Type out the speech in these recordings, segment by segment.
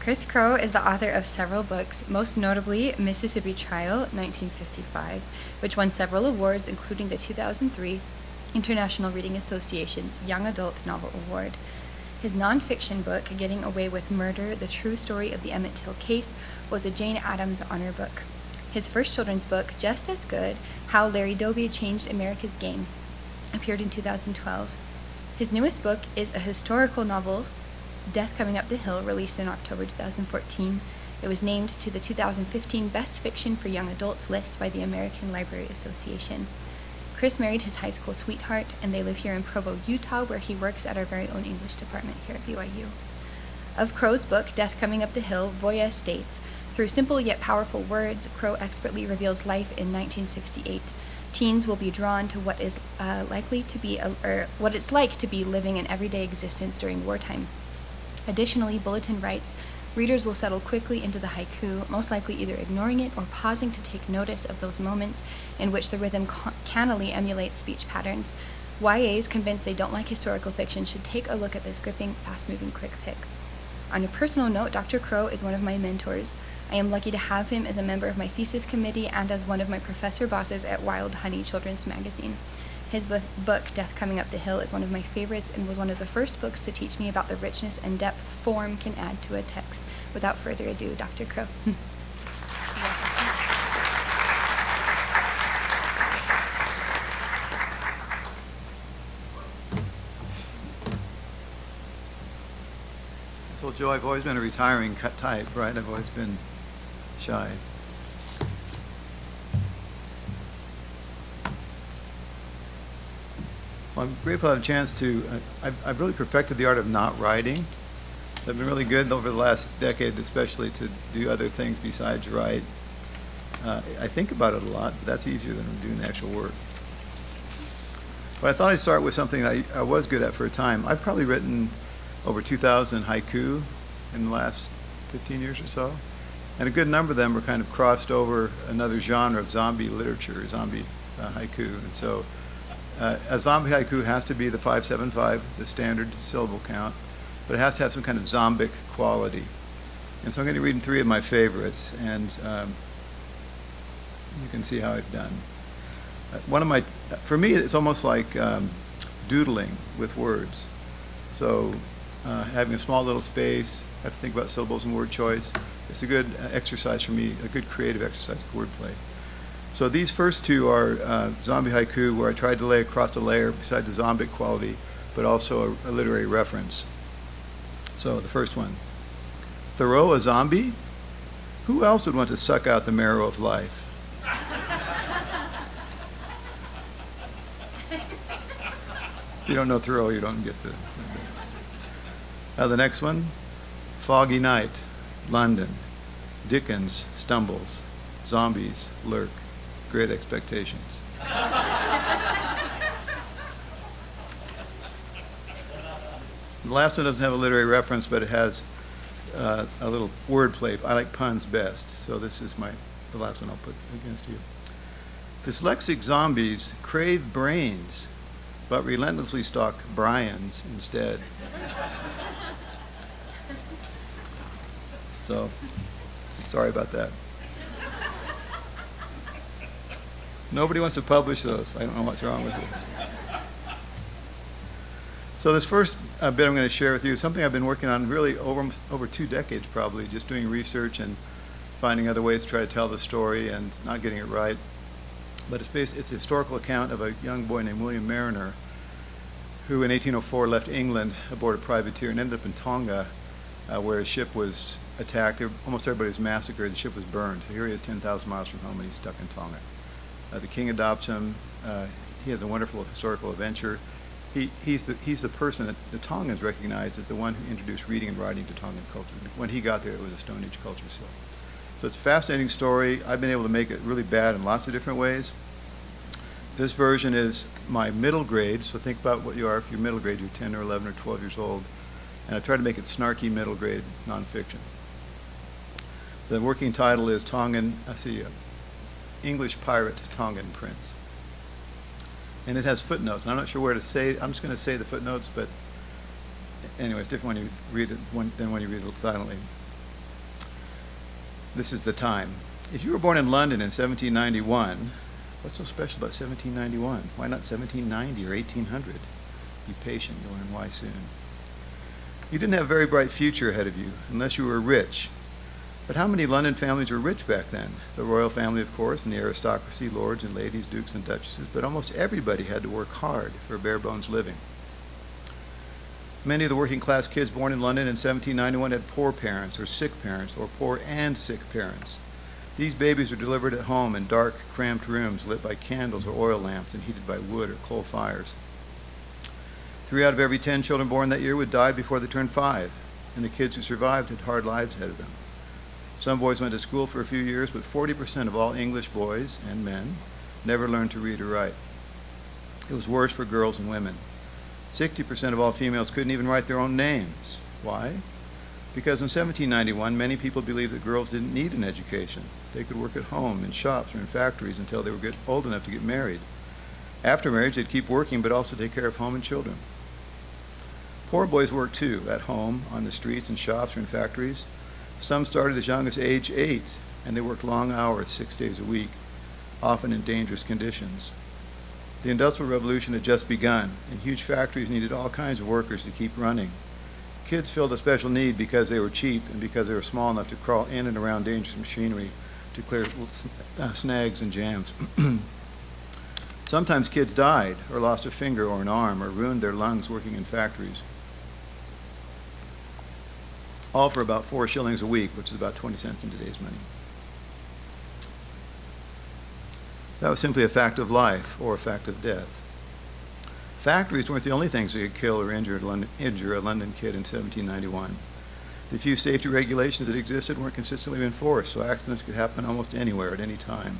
Chris Crowe is the author of several books, most notably Mississippi Trial, 1955, which won several awards, including the 2003 International Reading Association's Young Adult Novel Award. His nonfiction book, Getting Away with Murder, The True Story of the Emmett Till Case, was a Jane Addams honor book. His first children's book, Just as Good, How Larry Doby Changed America's Game, appeared in 2012. His newest book is a historical novel, Death Coming Up the Hill, released in October 2014. It was named to the 2015 Best Fiction for Young Adults list by the American Library Association. Chris married his high school sweetheart, and they live here in Provo, Utah, where he works at our very own English department here at BYU. Of Crowe's book, Death Coming Up the Hill, Voya states, "Through simple yet powerful words, Crowe expertly reveals life in 1968. Teens will be drawn to what is what it's like to be living an everyday existence during wartime." Additionally, Bulletin writes, "Readers will settle quickly into the haiku, most likely either ignoring it or pausing to take notice of those moments in which the rhythm cannily emulates speech patterns. YAs convinced they don't like historical fiction should take a look at this gripping, fast-moving quick pick." On a personal note, Dr. Crowe is one of my mentors. I am lucky to have him as a member of my thesis committee and as one of my professor bosses at Wild Honey Children's Magazine. His book, Death Coming Up the Hill, is one of my favorites and was one of the first books to teach me about the richness and depth form can add to a text. Without further ado, Dr. Crowe. I told Joe I've always been a retiring type, right? I've always been shy. Well, I'm grateful to have a chance to, I've really perfected the art of not writing. I've been really good over the last decade, especially, to do other things besides write. I think about it a lot, but that's easier than doing the actual work. But I thought I'd start with something I was good at for a time. I've probably written over 2,000 haiku in the last 15 years or so. And a good number of them were kind of crossed over another genre of zombie literature, zombie haiku. And so a zombie haiku has to be the 575, the standard syllable count, but it has to have some kind of zombic quality. And so I'm going to be reading three of my favorites, and you can see how I've done. For me, it's almost like doodling with words. So having a small little space, I have to think about syllables and word choice. It's a good exercise for me, a good creative exercise with wordplay. So these first two are zombie haiku, where I tried to lay across a layer besides the zombic quality, but also a literary reference. So the first one: Thoreau a zombie? Who else would want to suck out the marrow of life? If you don't know Thoreau, you don't get the next one: Foggy night, London. Dickens stumbles. Zombies lurk. Great expectations. The last one doesn't have a literary reference, but it has a little wordplay. I like puns best, so this is the last one I'll put against you. Dyslexic zombies crave brains, but relentlessly stalk Brians instead. So, sorry about that. Nobody wants to publish those. I don't know what's wrong with it. So this first bit I'm going to share with you is something I've been working on really over 2 decades probably, just doing research and finding other ways to try to tell the story and not getting it right. But it's a historical account of a young boy named William Mariner, who in 1804 left England aboard a privateer and ended up in Tonga, where his ship was attacked. Almost everybody was massacred. The ship was burned. So here he is 10,000 miles from home, and he's stuck in Tonga. The king adopts him. He has a wonderful historical adventure. He's the person that the Tongans recognize as the one who introduced reading and writing to Tongan culture. When he got there, it was a Stone Age culture still. So it's a fascinating story. I've been able to make it really bad in lots of different ways. This version is my middle grade, so think about what you are. If you're middle grade, you're 10 or 11 or 12 years old. And I try to make it snarky middle grade nonfiction. The working title is English Pirate Tongan Prince. And it has footnotes. And I'm not sure where to say, I'm just going to say the footnotes, but anyway, it's different when you read it than when you read it silently. This is the time. If you were born in London in 1791, what's so special about 1791? Why not 1790 or 1800? Be patient, you'll learn why soon. You didn't have a very bright future ahead of you, unless you were rich. But how many London families were rich back then? The royal family, of course, and the aristocracy, lords and ladies, dukes and duchesses, but almost everybody had to work hard for a bare-bones living. Many of the working-class kids born in London in 1791 had poor parents or sick parents or poor and sick parents. These babies were delivered at home in dark, cramped rooms lit by candles or oil lamps and heated by wood or coal fires. 3 out of every 10 children born that year would die before they turned 5, and the kids who survived had hard lives ahead of them. Some boys went to school for a few years, but 40% of all English boys and men never learned to read or write. It was worse for girls and women. 60% of all females couldn't even write their own names. Why? Because in 1791, many people believed that girls didn't need an education. They could work at home, in shops, or in factories until they were old enough to get married. After marriage, they'd keep working, but also take care of home and children. Poor boys worked too, at home, on the streets, in shops, or in factories. Some started as young as age 8, and they worked long hours, 6 days a week, often in dangerous conditions. The Industrial Revolution had just begun, and huge factories needed all kinds of workers to keep running. Kids filled a special need because they were cheap and because they were small enough to crawl in and around dangerous machinery to clear snags and jams. Sometimes kids died, or lost a finger or an arm, or ruined their lungs working in factories. All for about 4 shillings a week, which is about 20 cents in today's money. That was simply a fact of life, or a fact of death. Factories weren't the only things that could kill or injure a London kid in 1791. The few safety regulations that existed weren't consistently enforced, so accidents could happen almost anywhere at any time.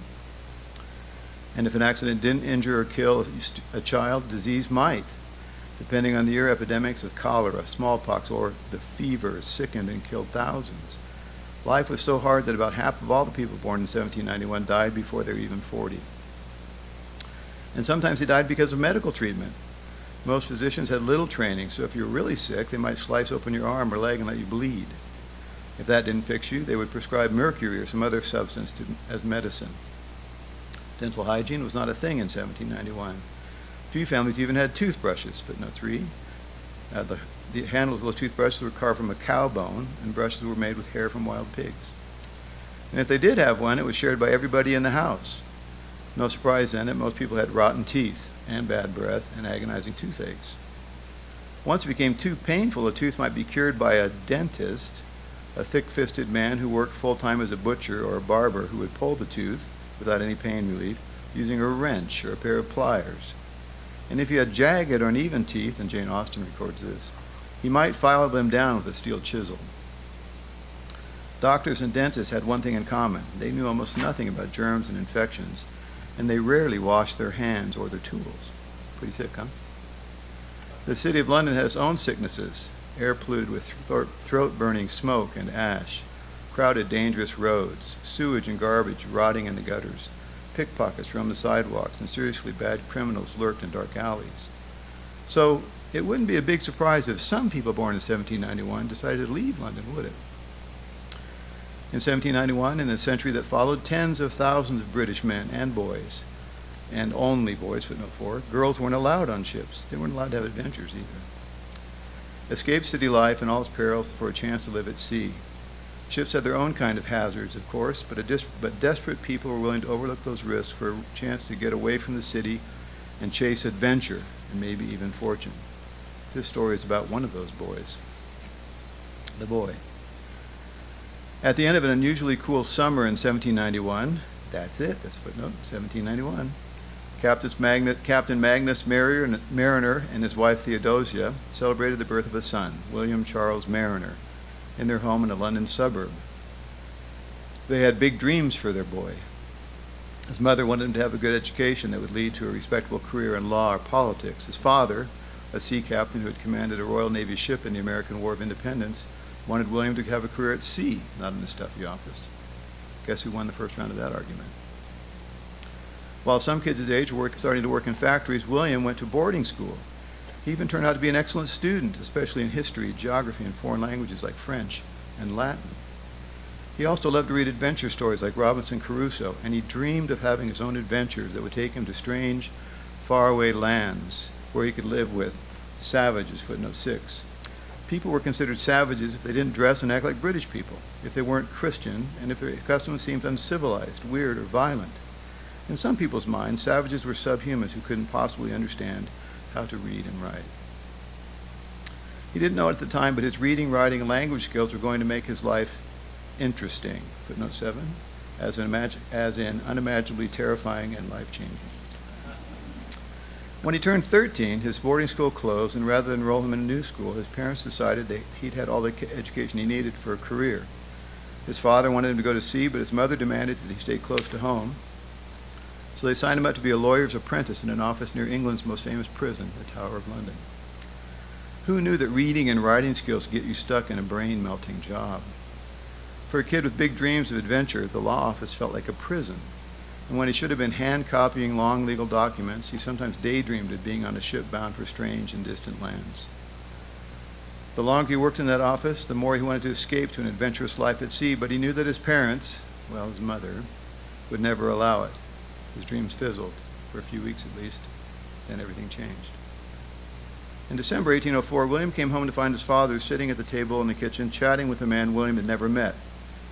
And if an accident didn't injure or kill a child, disease might. Depending on the year, epidemics of cholera, smallpox, or the fevers sickened and killed thousands. Life was so hard that about half of all the people born in 1791 died before they were even 40. And sometimes they died because of medical treatment. Most physicians had little training, so if you were really sick, they might slice open your arm or leg and let you bleed. If that didn't fix you, they would prescribe mercury or some other substance as medicine. Dental hygiene was not a thing in 1791. Few families even had toothbrushes. Footnote 3. The handles of those toothbrushes were carved from a cow bone, and brushes were made with hair from wild pigs. And if they did have one, it was shared by everybody in the house. No surprise then that most people had rotten teeth and bad breath and agonizing toothaches. Once it became too painful, a tooth might be cured by a dentist, a thick-fisted man who worked full-time as a butcher, or a barber who would pull the tooth without any pain relief using a wrench or a pair of pliers. And if you had jagged or uneven teeth, and Jane Austen records this, he might file them down with a steel chisel. Doctors and dentists had one thing in common. They knew almost nothing about germs and infections, and they rarely washed their hands or their tools. Pretty sick, huh? The city of London had its own sicknesses, air polluted with throat-burning smoke and ash, crowded, dangerous roads, sewage and garbage rotting in the gutters, pickpockets roamed the sidewalks, and seriously bad criminals lurked in dark alleys. So it wouldn't be a big surprise if some people born in 1791 decided to leave London, would it? In 1791, in the century that followed, tens of thousands of British men and boys, and only boys, footnote 4, girls weren't allowed on ships. They weren't allowed to have adventures either. Escaped city life and all its perils for a chance to live at sea. Ships had their own kind of hazards, of course, but desperate people were willing to overlook those risks for a chance to get away from the city and chase adventure and maybe even fortune. This story is about one of those boys, the boy. At the end of an unusually cool summer in 1791, that's it, that's footnote, 1791, Captain Magnus Mariner and his wife Theodosia celebrated the birth of a son, William Charles Mariner, in their home in a London suburb. They had big dreams for their boy. His mother wanted him to have a good education that would lead to a respectable career in law or politics. His father, a sea captain who had commanded a Royal Navy ship in the American War of Independence, wanted William to have a career at sea, not in the stuffy office. Guess who won the first round of that argument? While some kids his age were starting to work in factories, William went to boarding school. He even turned out to be an excellent student, especially in history, geography, and foreign languages like French and Latin. He also loved to read adventure stories like Robinson Crusoe, and he dreamed of having his own adventures that would take him to strange, faraway lands where he could live with savages, footnote 6. People were considered savages if they didn't dress and act like British people, if they weren't Christian, and if their customs seemed uncivilized, weird, or violent. In some people's minds, savages were subhumans who couldn't possibly understand how to read and write. He didn't know it at the time, but his reading, writing, and language skills were going to make his life interesting, footnote 7, as in unimaginably terrifying and life-changing. When he turned 13, his boarding school closed, and rather than enroll him in a new school, his parents decided that he'd had all the education he needed for a career. His father wanted him to go to sea, but his mother demanded that he stay close to home. So they signed him up to be a lawyer's apprentice in an office near England's most famous prison, the Tower of London. Who knew that reading and writing skills could get you stuck in a brain-melting job? For a kid with big dreams of adventure, the law office felt like a prison. And when he should have been hand-copying long legal documents, he sometimes daydreamed of being on a ship bound for strange and distant lands. The longer he worked in that office, the more he wanted to escape to an adventurous life at sea, but he knew that his parents, well, his mother, would never allow it. His dreams fizzled, for a few weeks at least. Then everything changed. In December 1804, William came home to find his father sitting at the table in the kitchen, chatting with a man William had never met,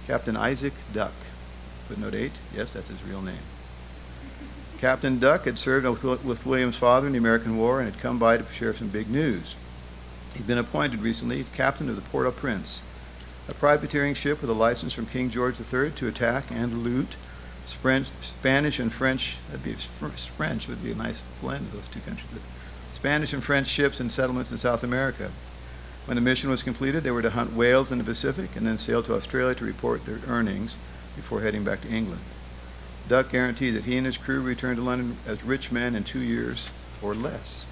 Captain Isaac Duck. Footnote 8, yes, that's his real name. Captain Duck had served with William's father in the American War and had come by to share some big news. He'd been appointed recently captain of the Port-au-Prince, a privateering ship with a license from King George III to attack and loot Spanish and French. French would be a nice blend of those two countries. Spanish and French ships and settlements in South America. When the mission was completed, they were to hunt whales in the Pacific and then sail to Australia to report their earnings before heading back to England. Duck guaranteed that he and his crew returned to London as rich men in 2 years or less.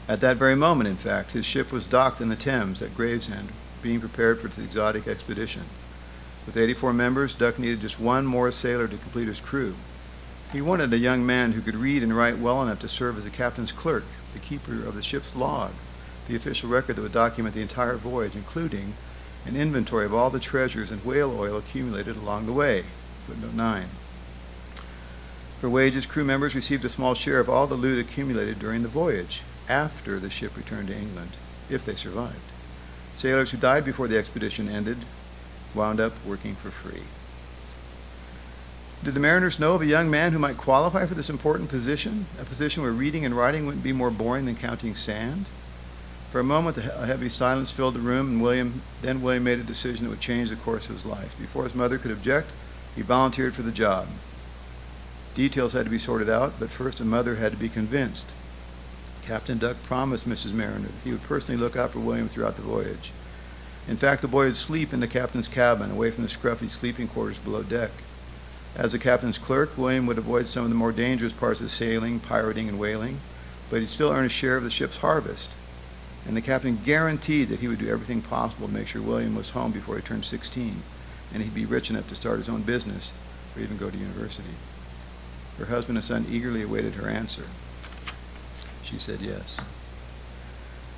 At that very moment, in fact, his ship was docked in the Thames at Gravesend, being prepared for its exotic expedition. With 84 members, Duck needed just one more sailor to complete his crew. He wanted a young man who could read and write well enough to serve as the captain's clerk, the keeper of the ship's log, the official record that would document the entire voyage, including an inventory of all the treasures and whale oil accumulated along the way. Footnote 9. For wages, crew members received a small share of all the loot accumulated during the voyage, after the ship returned to England, if they survived. Sailors who died before the expedition ended wound up working for free. Did the mariners know of a young man who might qualify for this important position, a position where reading and writing wouldn't be more boring than counting sand? For a moment, a heavy silence filled the room, and William made a decision that would change the course of his life. Before his mother could object, he volunteered for the job. Details had to be sorted out, but first his mother had to be convinced. Captain Duck promised Mrs. Mariner that he would personally look out for William throughout the voyage. In fact, the boy would sleep in the captain's cabin, away from the scruffy sleeping quarters below deck. As the captain's clerk, William would avoid some of the more dangerous parts of sailing, pirating, and whaling, but he'd still earn a share of the ship's harvest. And the captain guaranteed that he would do everything possible to make sure William was home before he turned 16, and he'd be rich enough to start his own business or even go to university. Her husband and son eagerly awaited her answer. She said yes.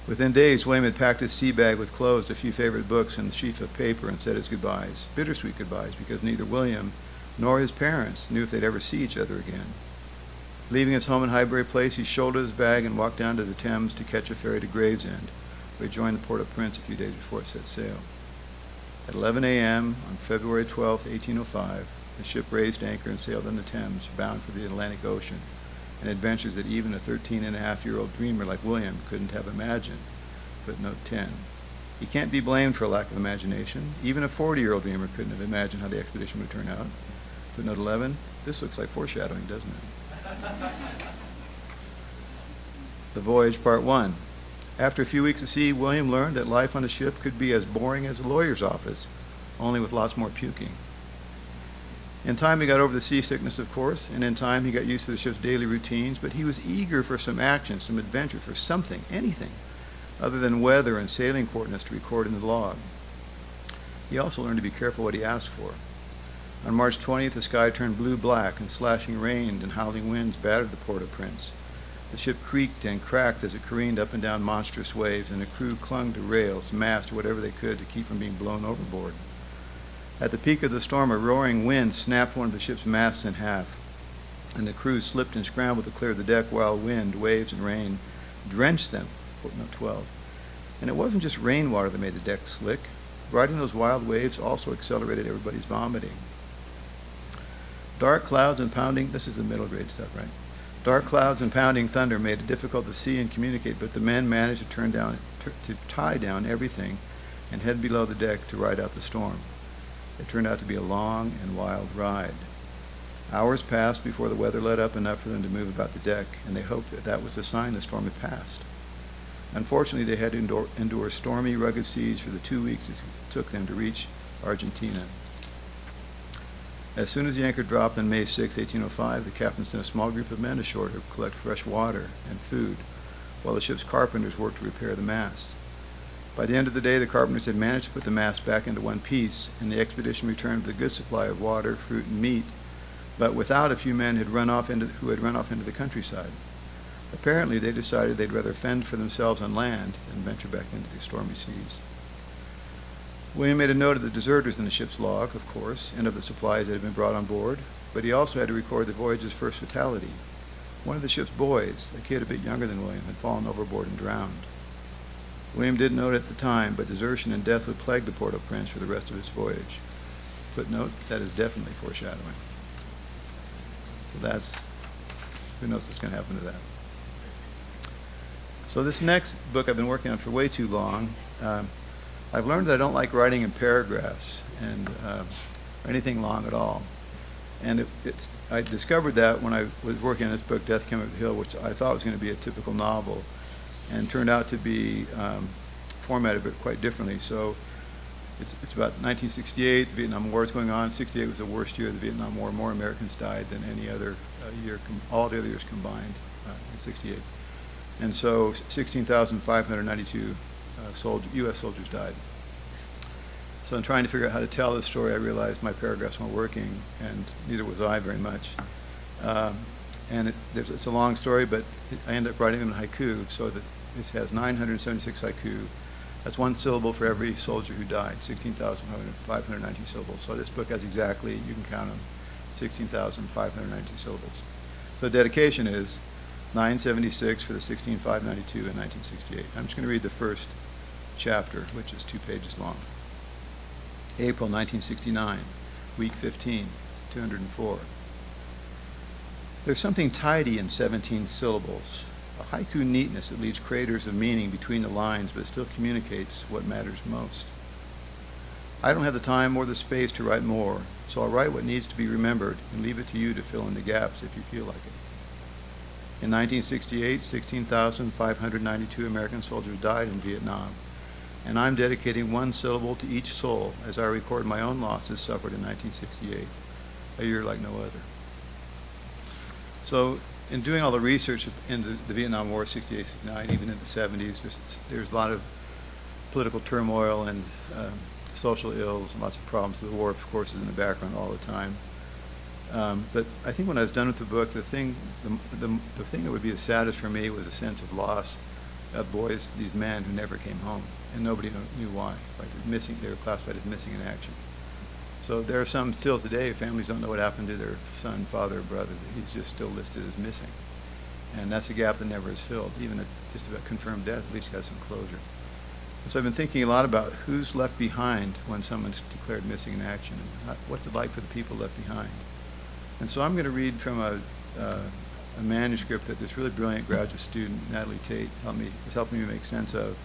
Within days, William had packed his sea bag with clothes, a few favorite books, and a sheaf of paper and said his goodbyes, bittersweet goodbyes, because neither William nor his parents knew if they'd ever see each other again. Leaving his home in Highbury Place, he shouldered his bag and walked down to the Thames to catch a ferry to Gravesend, where he joined the Port-au-Prince a few days before it set sail. At 11 a.m. on February 12, 1805, the ship raised anchor and sailed on the Thames, bound for the Atlantic Ocean, and adventures that even a 13-and-a-half-year-old dreamer like William couldn't have imagined. Footnote 10. He can't be blamed for a lack of imagination. Even a 40-year-old dreamer couldn't have imagined how the expedition would turn out. Footnote 11. This looks like foreshadowing, doesn't it? The Voyage, Part 1. After a few weeks at sea, William learned that life on a ship could be as boring as a lawyer's office, only with lots more puking. In time, he got over the seasickness, of course, and in time, he got used to the ship's daily routines, but he was eager for some action, some adventure, for something, anything, other than weather and sailing coordinates to record in the log. He also learned to be careful what he asked for. On March 20th, the sky turned blue-black, and slashing rain and howling winds battered the Port-au-Prince. The ship creaked and cracked as it careened up and down monstrous waves, and the crew clung to rails, masts, or whatever they could to keep from being blown overboard. At the peak of the storm, a roaring wind snapped one of the ship's masts in half, and the crew slipped and scrambled to clear the deck while wind, waves, and rain drenched them. Footnote 12. And it wasn't just rainwater that made the deck slick. Riding those wild waves also accelerated everybody's vomiting. Dark clouds and pounding, this is the middle grade stuff, right? Dark clouds and pounding thunder made it difficult to see and communicate, but the men managed to tie down everything and head below the deck to ride out the storm. It turned out to be a long and wild ride. Hours passed before the weather let up enough for them to move about the deck, and they hoped that that was a sign the storm had passed. Unfortunately, they had to endure stormy, rugged seas for the 2 weeks it took them to reach Argentina. As soon as the anchor dropped on May 6, 1805, the captain sent a small group of men ashore to collect fresh water and food, while the ship's carpenters worked to repair the mast. By the end of the day, the carpenters had managed to put the mast back into one piece, and the expedition returned with a good supply of water, fruit, and meat, but without a few men who had run off into the countryside. Apparently, they decided they'd rather fend for themselves on land than venture back into the stormy seas. William made a note of the deserters in the ship's log, of course, and of the supplies that had been brought on board, but he also had to record the voyage's first fatality. One of the ship's boys, a kid a bit younger than William, had fallen overboard and drowned. William didn't know it at the time, but desertion and death would plague the Port-au-Prince for the rest of his voyage. Footnote, that is definitely foreshadowing. So that's, who knows what's going to happen to that. So this next book I've been working on for way too long. I've learned that I don't like writing in paragraphs and or anything long at all. And I discovered that when I was working on this book, Death Came Over the Hill, which I thought was going to be a typical novel, and turned out to be formatted but quite differently. So it's about 1968, the Vietnam War is going on. 68 was the worst year of the Vietnam War. More Americans died than any other year, all the other years combined in 68. And so 16,592 U.S. soldiers died. So in trying to figure out how to tell this story, I realized my paragraphs weren't working, and neither was I very much. And it's a long story, but I ended up writing them in haiku, so that this has 976 haiku. That's one syllable for every soldier who died, 16,590 syllables. So this book has exactly, you can count them, 16,590 syllables. So the dedication is 976 for the 16,592 in 1968. I'm just going to read the first chapter, which is 2 pages long. April 1969, week 15, 204. There's something tidy in 17 syllables, a haiku neatness that leaves craters of meaning between the lines, but still communicates what matters most. I don't have the time or the space to write more, so I'll write what needs to be remembered and leave it to you to fill in the gaps if you feel like it. In 1968, 16,592 American soldiers died in Vietnam, and I'm dedicating one syllable to each soul as I record my own losses suffered in 1968, a year like no other. So in doing all the research into the Vietnam War, 68, 69, even in the 70s, there's a lot of political turmoil and social ills and lots of problems. The war, of course, is in the background all the time. But I think when I was done with the book, the thing that would be the saddest for me was a sense of loss of boys, these men who never came home, and nobody knew why. Right? They were classified as missing in action. So there are some still today, families don't know what happened to their son, father, or brother. He's just still listed as missing. And that's a gap that never is filled. Even just about confirmed death at least has some closure. And so I've been thinking a lot about who's left behind when someone's declared missing in action, and what's it like for the people left behind. And so I'm going to read from a manuscript that this really brilliant graduate student, Natalie Tate, is helping me make sense of.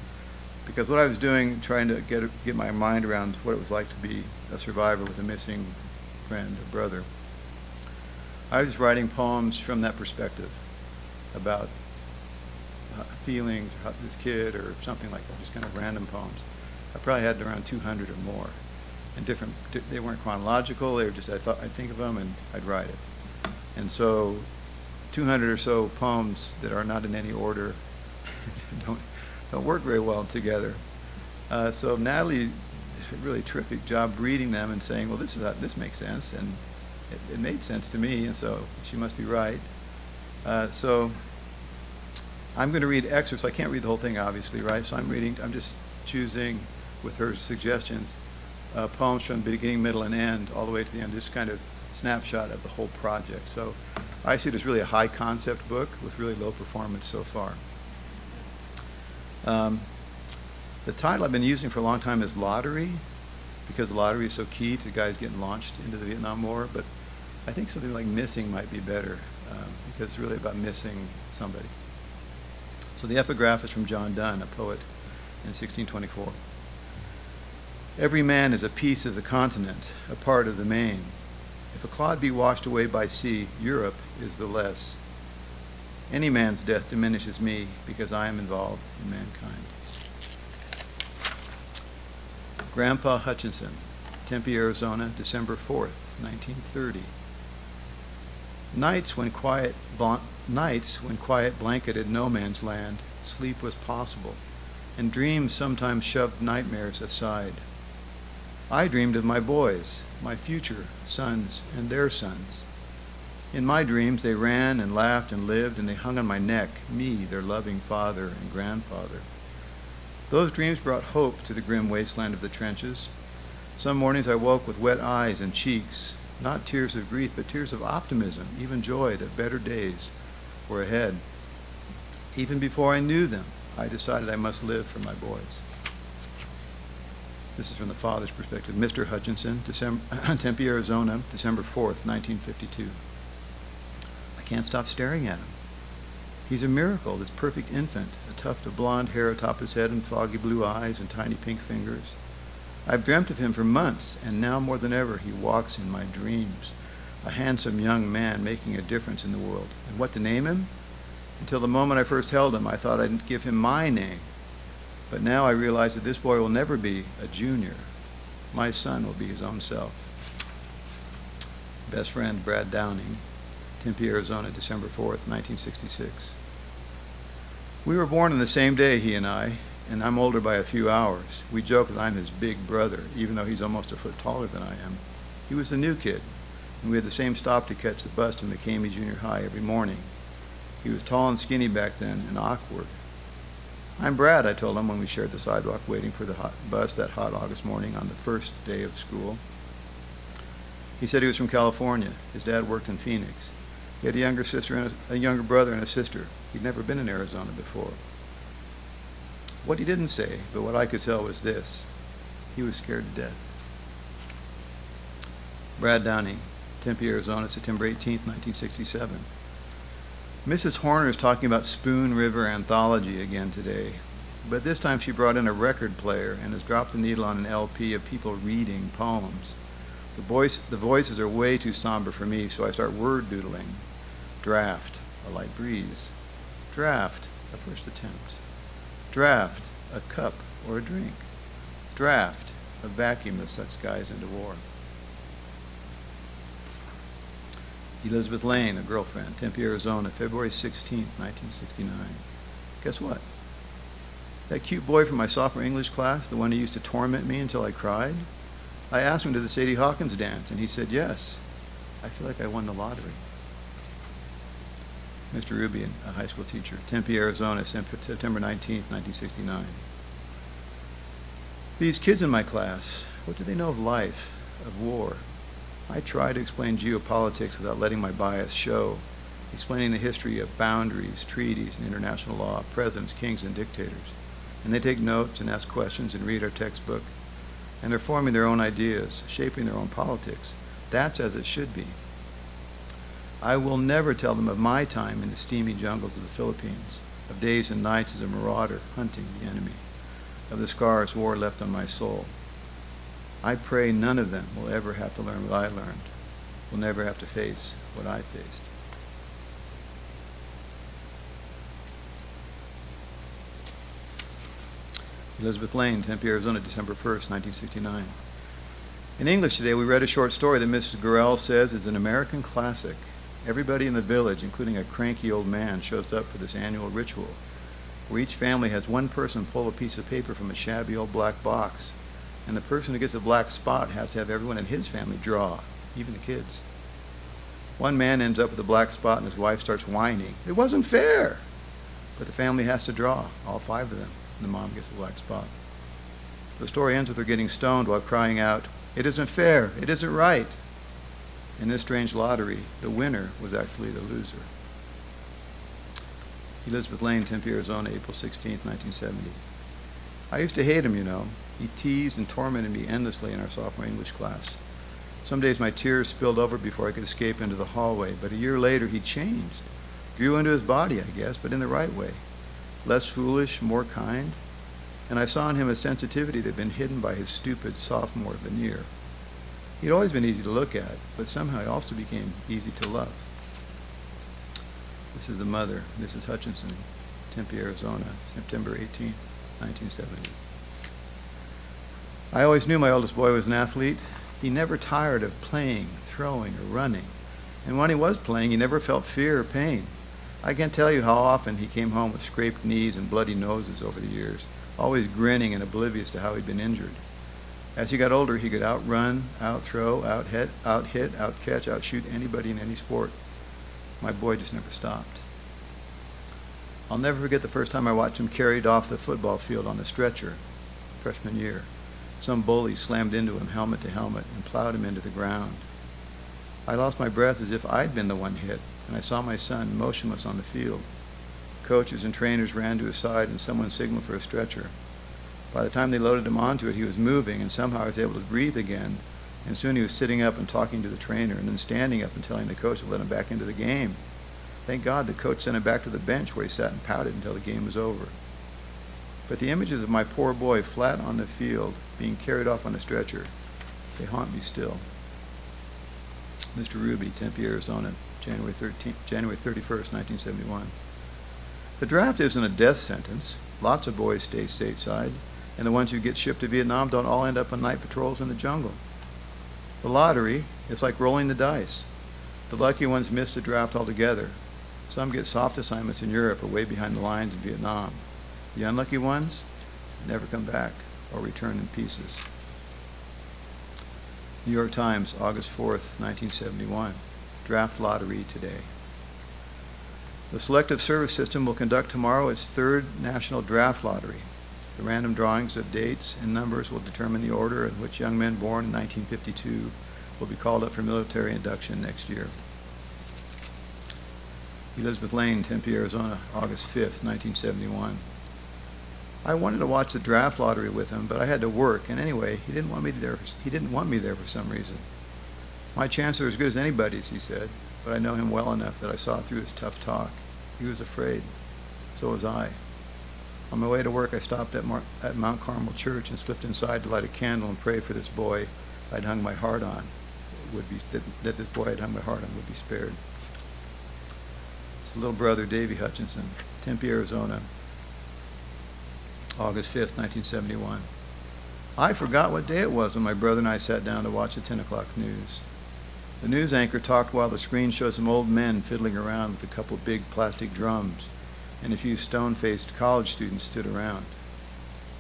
Because what I was doing, trying to get my mind around what it was like to be a survivor with a missing friend or brother, I was writing poems from that perspective about feelings, or this kid, or something like that, just kind of random poems. I probably had around 200 or more, and they weren't chronological. They were just I'd think of them and I'd write it. And so 200 or so poems that are not in any order don't work very well together. So Natalie did a really terrific job reading them and saying, well, this makes sense, and it made sense to me, and so she must be right. So I'm going to read excerpts. I can't read the whole thing, obviously, right? So I'm just choosing, with her suggestions, poems from beginning, middle, and end all the way to the end, just kind of snapshot of the whole project. So I see it as really a high concept book with really low performance so far. The title I've been using for a long time is Lottery, because the lottery is so key to guys getting launched into the Vietnam War, but I think something like Missing might be better, because it's really about missing somebody. So the epigraph is from John Donne, a poet in 1624. Every man is a piece of the continent, a part of the main. If a clod be washed away by sea, Europe is the less. Any man's death diminishes me because I am involved in mankind. Grandpa Hutchinson, Tempe, Arizona, December 4th, 1930. Nights when quiet blanketed no man's land, sleep was possible, and dreams sometimes shoved nightmares aside. I dreamed of my boys, my future sons and their sons. In my dreams they ran and laughed and lived, and they hung on my neck, me, their loving father and grandfather. Those dreams brought hope to the grim wasteland of the trenches. Some mornings I woke with wet eyes and cheeks, not tears of grief, but tears of optimism, even joy that better days were ahead. Even before I knew them, I decided I must live for my boys. This is from the father's perspective. Mr. Hutchinson, Tempe, Arizona, December 4th, 1952. I can't stop staring at him. He's a miracle, this perfect infant, a tuft of blonde hair atop his head and foggy blue eyes and tiny pink fingers. I've dreamt of him for months, and now more than ever he walks in my dreams, a handsome young man making a difference in the world. And what to name him? Until the moment I first held him, I thought I'd give him my name. But now I realize that this boy will never be a junior. My son will be his own self. Best friend, Brad Downing, Tempe, Arizona, December 4th, 1966. We were born on the same day, he and I'm older by a few hours. We joke that I'm his big brother, even though he's almost a foot taller than I am. He was the new kid, and we had the same stop to catch the bus to McCamey Junior High every morning. He was tall and skinny back then, and awkward. I'm Brad, I told him when we shared the sidewalk waiting for the bus that hot August morning on the first day of school. He said he was from California. His dad worked in Phoenix. He had a younger sister and a younger brother and a sister. He'd never been in Arizona before. What he didn't say, but what I could tell, was this: he was scared to death. Brad Downing, Tempe, Arizona, September 18th, 1967. Mrs. Horner is talking about Spoon River Anthology again today, but this time she brought in a record player and has dropped the needle on an LP of people reading poems. The voices are way too somber for me, so I start word doodling. Draft, a light breeze. Draft, a first attempt. Draft, a cup or a drink. Draft, a vacuum that sucks guys into war. Elizabeth Lane, a girlfriend, Tempe, Arizona, February 16th, 1969. Guess what? That cute boy from my sophomore English class, the one who used to torment me until I cried, I asked him to the Sadie Hawkins dance, and he said yes. I feel like I won the lottery. Mr. Rubian, a high school teacher, Tempe, Arizona, September 19th, 1969. These kids in my class, what do they know of life, of war? I try to explain geopolitics without letting my bias show, explaining the history of boundaries, treaties, and international law, presidents, kings, and dictators. And they take notes and ask questions and read our textbook, and they're forming their own ideas, shaping their own politics. That's as it should be. I will never tell them of my time in the steamy jungles of the Philippines, of days and nights as a marauder hunting the enemy, of the scars war left on my soul. I pray none of them will ever have to learn what I learned, will never have to face what I faced. Elizabeth Lane, Tempe, Arizona, December 1st, 1969. In English today, we read a short story that Mrs. Gorell says is an American classic. Everybody in the village, including a cranky old man, shows up for this annual ritual, where each family has one person pull a piece of paper from a shabby old black box, and the person who gets a black spot has to have everyone in his family draw, even the kids. One man ends up with a black spot and his wife starts whining. It wasn't fair! But the family has to draw, all 5 of them, and the mom gets a black spot. The story ends with her getting stoned while crying out, "It isn't fair, it isn't right." In this strange lottery, the winner was actually the loser. Elizabeth Lane, Tempe, Arizona, April 16, 1970. I used to hate him, you know. He teased and tormented me endlessly in our sophomore English class. Some days my tears spilled over before I could escape into the hallway, but a year later he changed. Grew into his body, I guess, but in the right way. Less foolish, more kind. And I saw in him a sensitivity that had been hidden by his stupid sophomore veneer. He'd always been easy to look at, but somehow he also became easy to love. This is the mother, Mrs. Hutchinson, Tempe, Arizona, September 18, 1970. I always knew my oldest boy was an athlete. He never tired of playing, throwing, or running. And when he was playing, he never felt fear or pain. I can't tell you how often he came home with scraped knees and bloody noses over the years, always grinning and oblivious to how he'd been injured. As he got older, he could outrun, outthrow, outhit, outcatch, outshoot anybody in any sport. My boy just never stopped. I'll never forget the first time I watched him carried off the football field on a stretcher, freshman year. Some bully slammed into him helmet to helmet and plowed him into the ground. I lost my breath as if I'd been the one hit, and I saw my son motionless on the field. Coaches and trainers ran to his side and someone signaled for a stretcher. By the time they loaded him onto it, he was moving, and somehow I was able to breathe again. And soon he was sitting up and talking to the trainer, and then standing up and telling the coach to let him back into the game. Thank God the coach sent him back to the bench where he sat and pouted until the game was over. But the images of my poor boy flat on the field, being carried off on a stretcher, they haunt me still. Mr. Ruby, Tempe, Arizona, January 31st, 1971. The draft isn't a death sentence. Lots of boys stay stateside, and the ones who get shipped to Vietnam don't all end up on night patrols in the jungle. The lottery is like rolling the dice. The lucky ones miss the draft altogether. Some get soft assignments in Europe or way behind the lines in Vietnam. The unlucky ones never come back or return in pieces. New York Times, August 4th, 1971. Draft lottery today. The Selective Service System will conduct tomorrow its third national draft lottery. The random drawings of dates and numbers will determine the order in which young men born in 1952 will be called up for military induction next year. Elizabeth Lane, Tempe, Arizona, August 5th, 1971. I wanted to watch the draft lottery with him, but I had to work, and anyway, he didn't want me there for some reason. My chances are as good as anybody's, he said, but I know him well enough that I saw through his tough talk. He was afraid. So was I. On my way to work, I stopped at Mount Carmel Church and slipped inside to light a candle and pray for this boy I'd hung my heart on. That this boy I'd hung my heart on would be spared. His little brother, Davy Hutchinson, Tempe, Arizona, August 5th, 1971. I forgot what day it was when my brother and I sat down to watch the 10 o'clock news. The news anchor talked while the screen showed some old men fiddling around with a couple big plastic drums, and a few stone-faced college students stood around.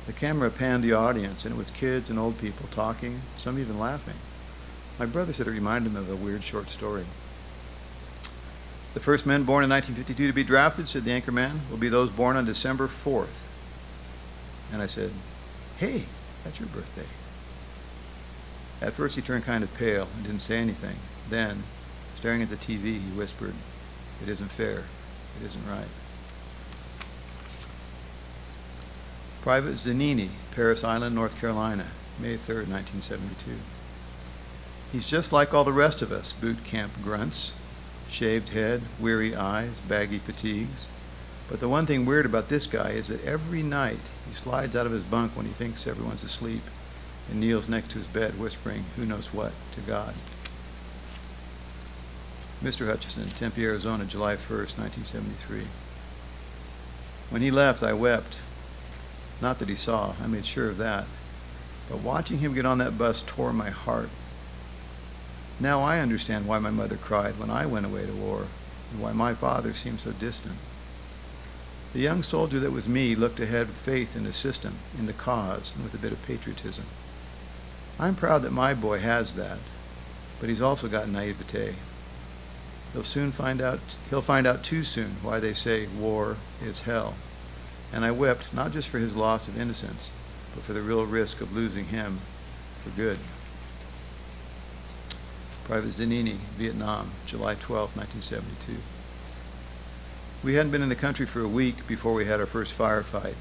The camera panned the audience, and it was kids and old people talking, some even laughing. My brother said it reminded him of a weird short story. The first men born in 1952 to be drafted, said the anchorman, will be those born on December 4th. And I said, "Hey, that's your birthday." At first he turned kind of pale and didn't say anything. Then, staring at the TV, he whispered, "It isn't fair. It isn't right." Private Zanini, Paris Island, North Carolina, May 3rd, 1972. He's just like all the rest of us, boot camp grunts. Shaved head, weary eyes, baggy fatigues. But the one thing weird about this guy is that every night he slides out of his bunk when he thinks everyone's asleep and kneels next to his bed whispering who knows what to God. Mr. Hutchinson, Tempe, Arizona, July 1st, 1973. When he left, I wept. Not that he saw, I made sure of that. But watching him get on that bus tore my heart. Now I understand why my mother cried when I went away to war, and why my father seemed so distant. The young soldier that was me looked ahead with faith in the system, in the cause, and with a bit of patriotism. I'm proud that my boy has that, but he's also got naivete. He'll find out too soon why they say war is hell. And I wept not just for his loss of innocence, but for the real risk of losing him for good. Private Zanini, Vietnam, July 12, 1972. We hadn't been in the country for a week before we had our first firefight.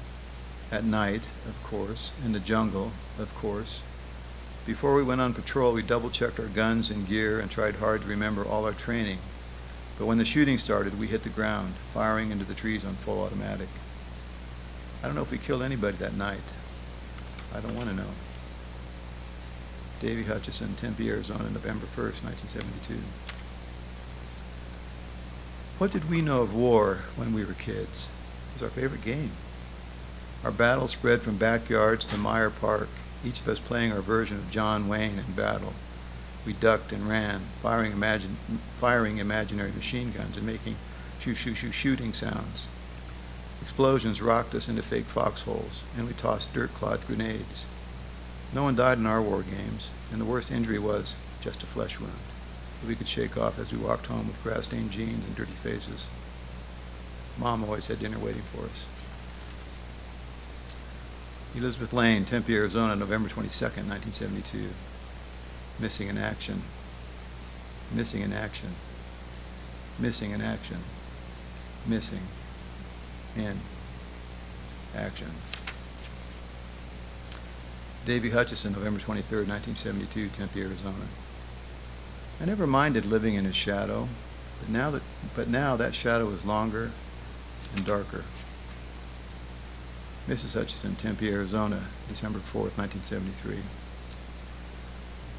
At night, of course, in the jungle, of course. Before we went on patrol, we double-checked our guns and gear and tried hard to remember all our training. But when the shooting started, we hit the ground, firing into the trees on full automatic. I don't know if we killed anybody that night. I don't want to know. Davy Hutchison, Tempe, Arizona, November 1st, 1972. What did we know of war when we were kids? It was our favorite game. Our battles spread from backyards to Meyer Park, each of us playing our version of John Wayne in battle. We ducked and ran, firing imaginary machine guns and making shooting sounds. Explosions rocked us into fake foxholes, and we tossed dirt-clod grenades. No one died in our war games, and the worst injury was just a flesh wound that we could shake off as we walked home with grass-stained jeans and dirty faces. Mom always had dinner waiting for us. Elizabeth Lane, Tempe, Arizona, November 22nd, 1972. Missing in action. Missing in action. Missing in action. Missing in action. Davy Hutchison, November 23rd, 1972, Tempe, Arizona. I never minded living in his shadow, but now that shadow is longer and darker. Mrs. Hutchison, Tempe, Arizona, December 4th, 1973.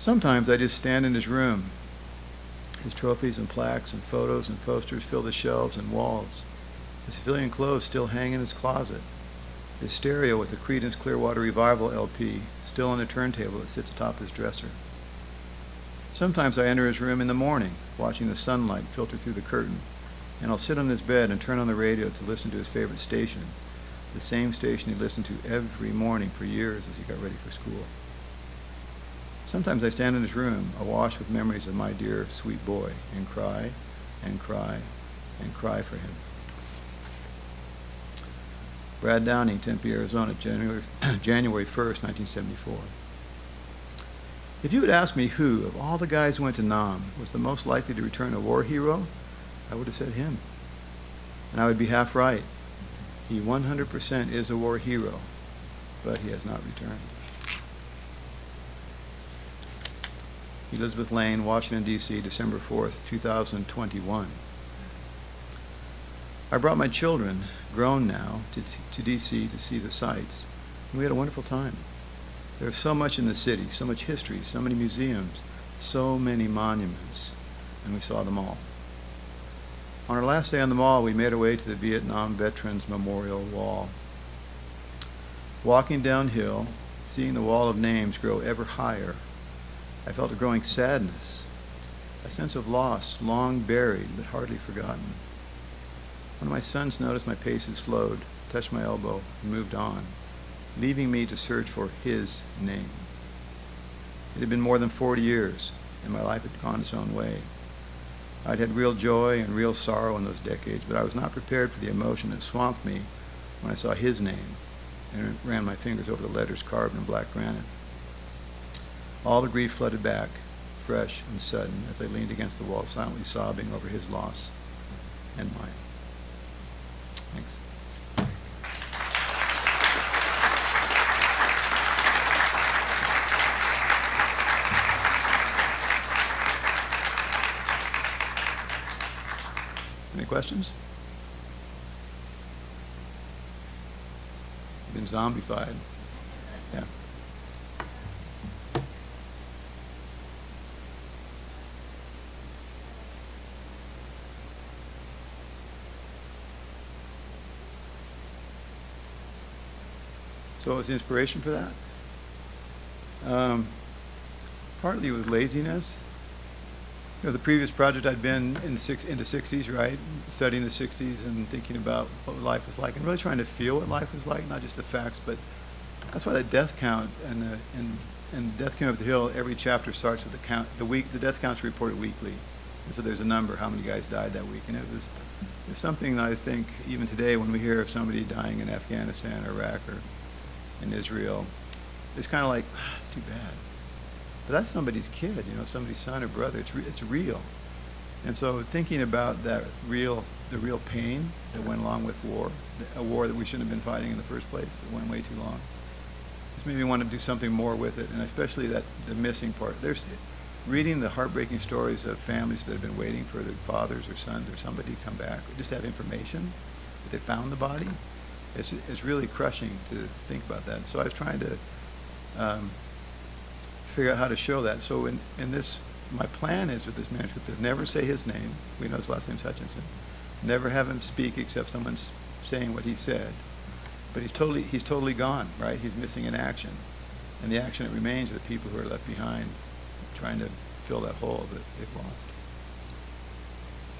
Sometimes I just stand in his room. His trophies and plaques and photos and posters fill the shelves and walls. His civilian clothes still hang in his closet. His stereo with the Creedence Clearwater Revival LP still on the turntable that sits atop his dresser. Sometimes I enter his room in the morning, watching the sunlight filter through the curtain, and I'll sit on his bed and turn on the radio to listen to his favorite station, the same station he listened to every morning for years as he got ready for school. Sometimes I stand in his room, awash with memories of my dear, sweet boy, and cry, and cry, and cry for him. Brad Downing, Tempe, Arizona, January 1st, 1974. If you had asked me who, of all the guys who went to Nam, was the most likely to return a war hero, I would have said him. And I would be half right. He 100% is a war hero, but he has not returned. Elizabeth Lane, Washington, D.C., December 4th, 2021. I brought my children, grown now, to D.C. to see the sights, and we had a wonderful time. There's so much in the city, so much history, so many museums, so many monuments, and we saw them all. On our last day on the mall, we made our way to the Vietnam Veterans Memorial Wall. Walking downhill, seeing the wall of names grow ever higher, I felt a growing sadness, a sense of loss long buried but hardly forgotten. One of my sons noticed my pace had slowed, touched my elbow, and moved on, leaving me to search for his name. It had been more than 40 years, and my life had gone its own way. I'd had real joy and real sorrow in those decades, but I was not prepared for the emotion that swamped me when I saw his name and ran my fingers over the letters carved in black granite. All the grief flooded back, fresh and sudden, as I leaned against the wall, silently sobbing over his loss and mine. Thanks. Any questions? Been zombified. Yeah. So what was the inspiration for that? Partly it was laziness. You know, the previous project I'd been in the 60s, right? Studying the 60s and thinking about what life was like and really trying to feel what life was like, not just the facts, but that's why the death count and Death Came Up the Hill, every chapter starts with the count. The death count's reported weekly. And so there's a number, how many guys died that week. And it's something that I think even today when we hear of somebody dying in Afghanistan, Iraq, or in Israel, it's kind of like, it's too bad. But that's somebody's kid, somebody's son or brother. It's real. And so thinking about the real pain that went along with war, a war that we shouldn't have been fighting in the first place, it went way too long, just made me want to do something more with it, and especially the missing part. There's reading the heartbreaking stories of families that have been waiting for their fathers or sons or somebody to come back, or just have information that they found the body. It's really crushing to think about that. So I was trying to figure out how to show that. So in this, my plan is with this manuscript to never say his name. We know his last name's Hutchinson. Never have him speak except someone's saying what he said. But he's totally gone, right? He's missing an action. And the action that remains are the people who are left behind trying to fill that hole that they've lost.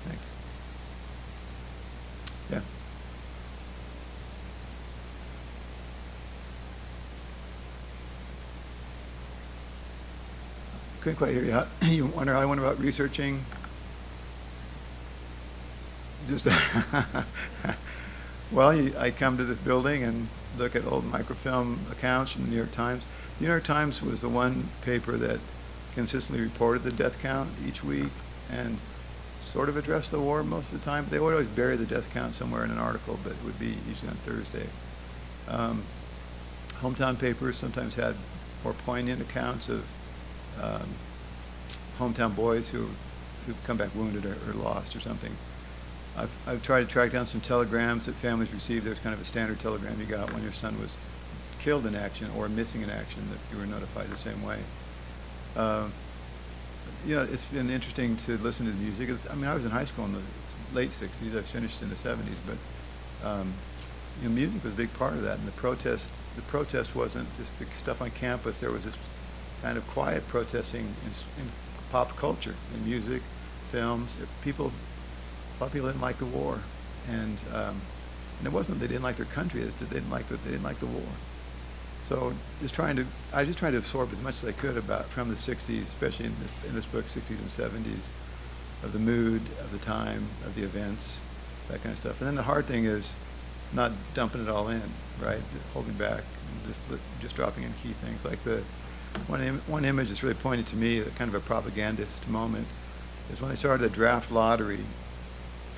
Thanks. Yeah. Couldn't quite hear you. You wonder how I went about researching? Just well, I come to this building and look at old microfilm accounts from the New York Times. The New York Times was the one paper that consistently reported the death count each week and sort of addressed the war most of the time. They would always bury the death count somewhere in an article, but it would be usually on Thursday. Hometown papers sometimes had more poignant accounts of hometown boys who've come back wounded or lost or something. I've tried to track down some telegrams that families received. There's kind of a standard telegram you got when your son was killed in action or missing in action that you were notified the same way. It's been interesting to listen to the music. I was in high school in the late 60s. I finished in the 70s, but music was a big part of that. And the protest wasn't just the stuff on campus. There was this kind of quiet protesting in pop culture, in music, films. A lot of people didn't like the war, and it wasn't that they didn't like their country; it's that they didn't like the war. So I just tried to absorb as much as I could from the '60s, especially in this book, '60s and '70s, of the mood, of the time, of the events, that kind of stuff. And then the hard thing is not dumping it all in, right? Holding back and just dropping in key things. Like the one image that's really pointed to me, kind of a propagandist moment, is when they started the draft lottery.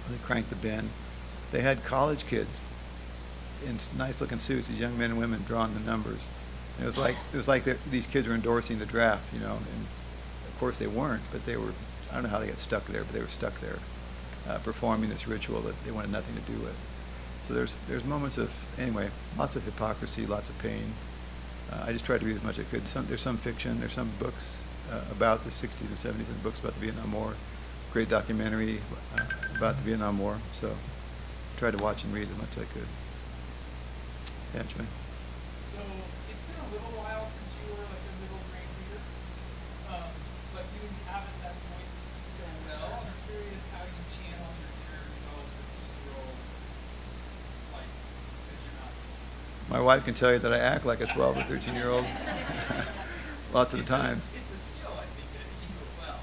They cranked the bin. They had college kids in nice-looking suits, these young men and women drawing the numbers. And it was like these kids were endorsing the draft, And of course they weren't, but they were. I don't know how they got stuck there, but they were stuck there, performing this ritual that they wanted nothing to do with. So there's moments of lots of hypocrisy, lots of pain. I just tried to read as much as I could. There's some fiction. There's some books about the '60s and '70s, and books about the Vietnam War. Great documentary about the Vietnam War. So I tried to watch and read as much as I could. Yeah, Joy. So it's been a little while since you were like a middle grade reader, but you inhabit that voice so well. I'm curious how you channel your inner 12 or 13-year-old, like, because you're not. My wife can tell you that I act like a 12 or 13-year-old lots of the times. It's a skill, I think, that you do it well.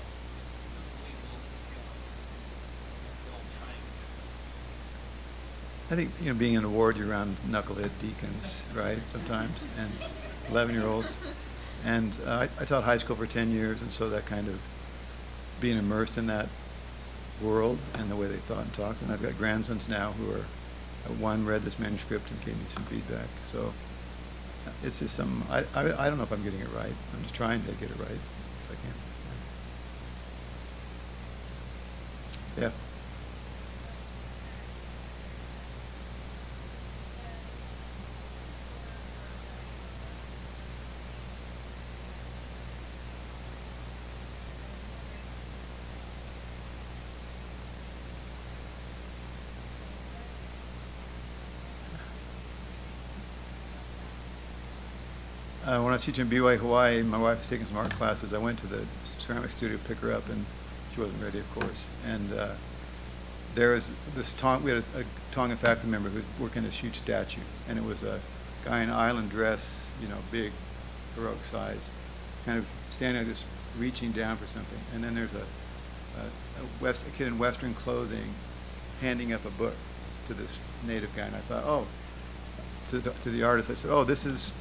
I think, being in a ward, you're around knucklehead deacons, right, sometimes, and 11-year-olds. And I taught high school for 10 years, and so that kind of being immersed in that world and the way they thought and talked. And I've got grandsons now who are, one read this manuscript and gave me some feedback. So it's just I don't know if I'm getting it right. I'm just trying to get it right if I can. Yeah. When I was teaching in BYU Hawaii, my wife was taking some art classes. I went to the ceramic studio to pick her up, and she wasn't ready, of course. And there was this we had a Tongan faculty member who was working this huge statue, and it was a guy in island dress, big, heroic size, kind of standing like this, reaching down for something. And then there's a kid in Western clothing handing up a book to this native guy, and I thought, to the artist, I said, this is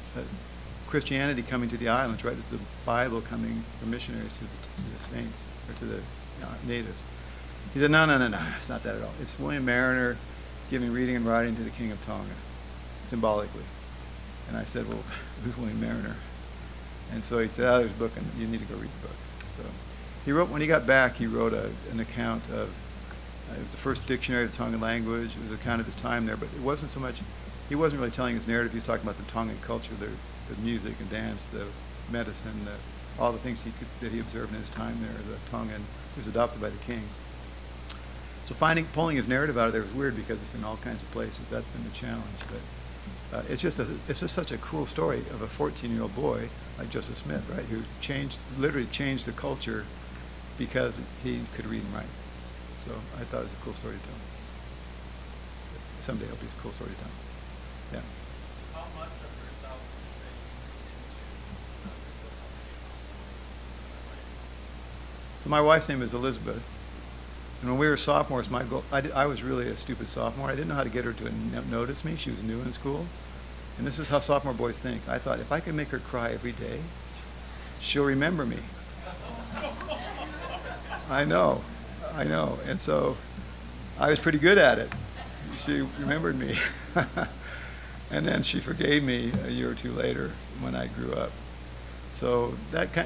Christianity coming to the islands, right? It's the Bible coming from missionaries to the saints, or to the natives. He said, no, it's not that at all. It's William Mariner giving reading and writing to the King of Tonga, symbolically. And I said, well, who's William Mariner? And so he said, there's a book, and you need to go read the book. So he wrote, when he got back, he wrote an account of, it was the first dictionary of the Tongan language. It was an account of his time there, but it wasn't so much, he wasn't really telling his narrative. He was talking about the Tongan culture, the music and dance, the medicine, all the things that he observed in his time there. The Tongan, he was adopted by the king. So pulling his narrative out of there was weird because it's in all kinds of places. That's been the challenge. But it's just such a cool story of a 14-year-old boy like Joseph Smith, right, who literally changed the culture because he could read and write. So I thought it was a cool story to tell. Someday it'll be a cool story to tell. Yeah. How much of yourself would you say you put into So my wife's name is Elizabeth. And when we were sophomores, my goal, I was really a stupid sophomore. I didn't know how to get her to notice me. She was new in school. And this is how sophomore boys think. I thought, if I could make her cry every day, she'll remember me. I know. And so I was pretty good at it. She remembered me. And then she forgave me a year or two later when I grew up. So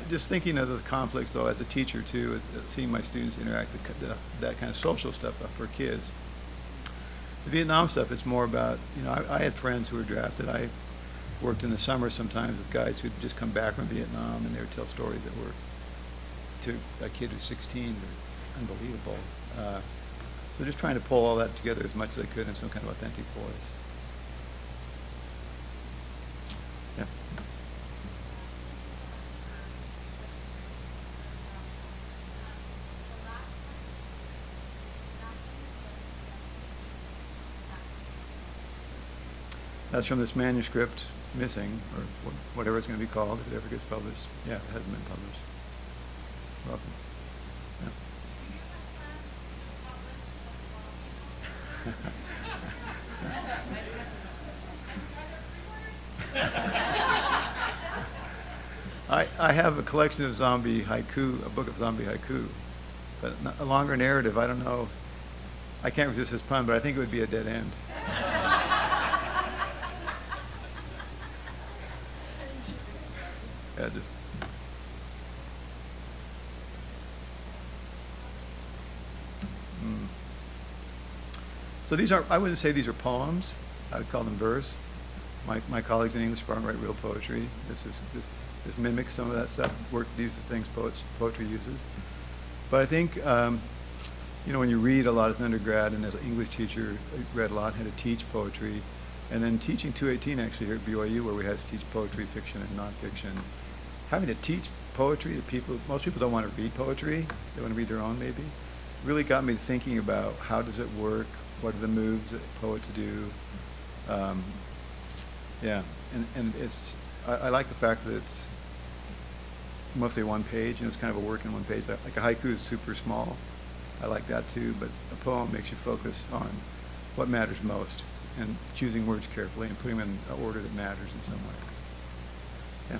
just thinking of the conflicts, though, as a teacher, too, seeing my students interact with that kind of social stuff for kids. The Vietnam stuff, it's more about, I had friends who were drafted. I worked in the summer sometimes with guys who'd just come back from Vietnam, and they would tell stories that were, to a kid who's 16, they're unbelievable. So just trying to pull all that together as much as I could in some kind of authentic voice. Yeah. That's from this manuscript missing, or whatever it's going to be called if it ever gets published. Yeah, it hasn't been published. Welcome. Yeah. I have a collection of zombie haiku, a book of zombie haiku, but a longer narrative. I don't know. I can't resist this pun, but I think it would be a dead end. Yeah, just. So these are, I wouldn't say these are poems. I would call them verse. My colleagues in English department write real poetry. This mimics some of that stuff. Work uses things poetry uses. But I think, when you read a lot as an undergrad and as an English teacher, I read a lot, had to teach poetry. And then teaching 218 actually here at BYU, where we had to teach poetry, fiction, and nonfiction. Having to teach poetry to people, most people don't want to read poetry. They want to read their own maybe. Really got me thinking about how does it work? What are the moves that poets do? Yeah, and I like the fact that it's mostly one page, and it's kind of a work in one page. Like a haiku is super small. I like that too, but a poem makes you focus on what matters most and choosing words carefully and putting them in an order that matters in some way. Yeah.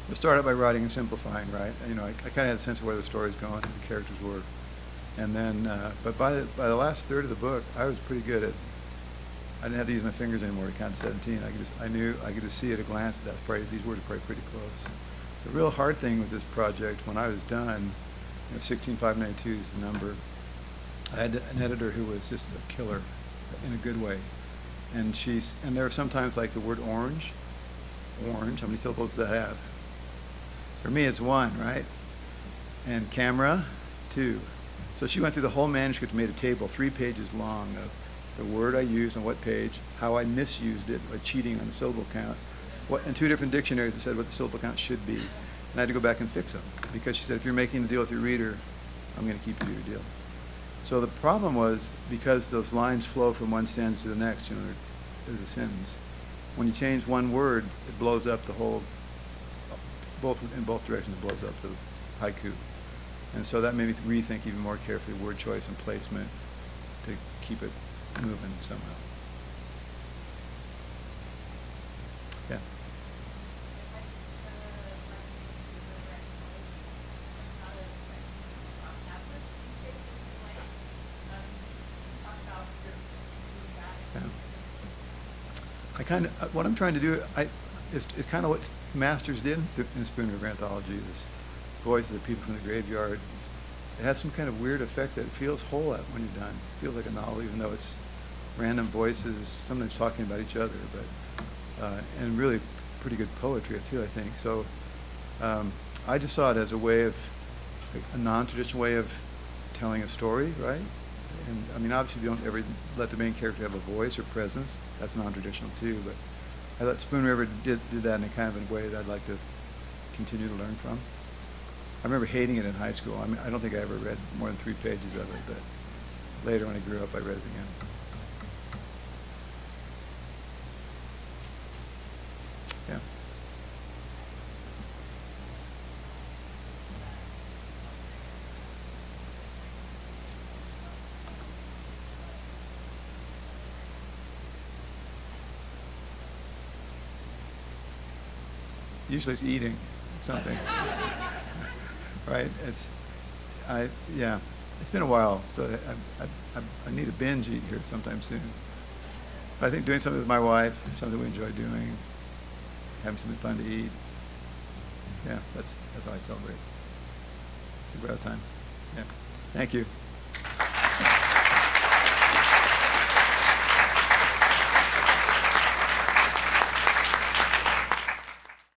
We started by writing and simplifying, right? I kind of had a sense of where the story's going and the characters were. And then, but by the last third of the book, I was pretty good at, I didn't have to use my fingers anymore to count 17. I knew, I could just see at a glance that these words are probably pretty close. The real hard thing with this project, when I was done, 16592 is the number. I had an editor who was just a killer in a good way. And there are sometimes like the word orange, how many syllables does that have? For me, it's one, right? And camera, 2. So So she went through the whole manuscript and made a table 3 pages long of the word I used on what page, how I misused it by cheating on the syllable count, and 2 different dictionaries that said what the syllable count should be. And I had to go back and fix them because she said, if you're making a deal with your reader, I'm going to keep you to your deal. So the problem was, because those lines flow from one stanza to the next, there's a sentence. When you change one word, it blows up the whole, in both directions, it blows up the haiku. And so that made me rethink even more carefully word choice and placement to keep it moving somehow. Yeah. Yeah. I kind of, what I'm trying to do, it's kind of what Masters did in Spoon River Anthology, this voices of people from the graveyard. It has some kind of weird effect that it feels whole when you're done. It feels like a novel, even though it's random voices, sometimes talking about each other, but and really pretty good poetry too, I think. So I just saw it as a way of, like, a non-traditional way of telling a story, right? And I mean, obviously, you don't ever let the main character have a voice or presence. That's non-traditional too. But I thought Spoon River did that in a kind of a way that I'd like to continue to learn from. I remember hating it in high school. I mean, I don't think I ever read more than 3 pages of it, but later when I grew up, I read it again. Yeah. Usually it's eating something. Right? Yeah. It's been a while, so I need a binge eat here sometime soon. But I think doing something with my wife, something we enjoy doing, having something fun to eat, yeah, that's how I celebrate. I think we're out of time. Yeah. Thank you.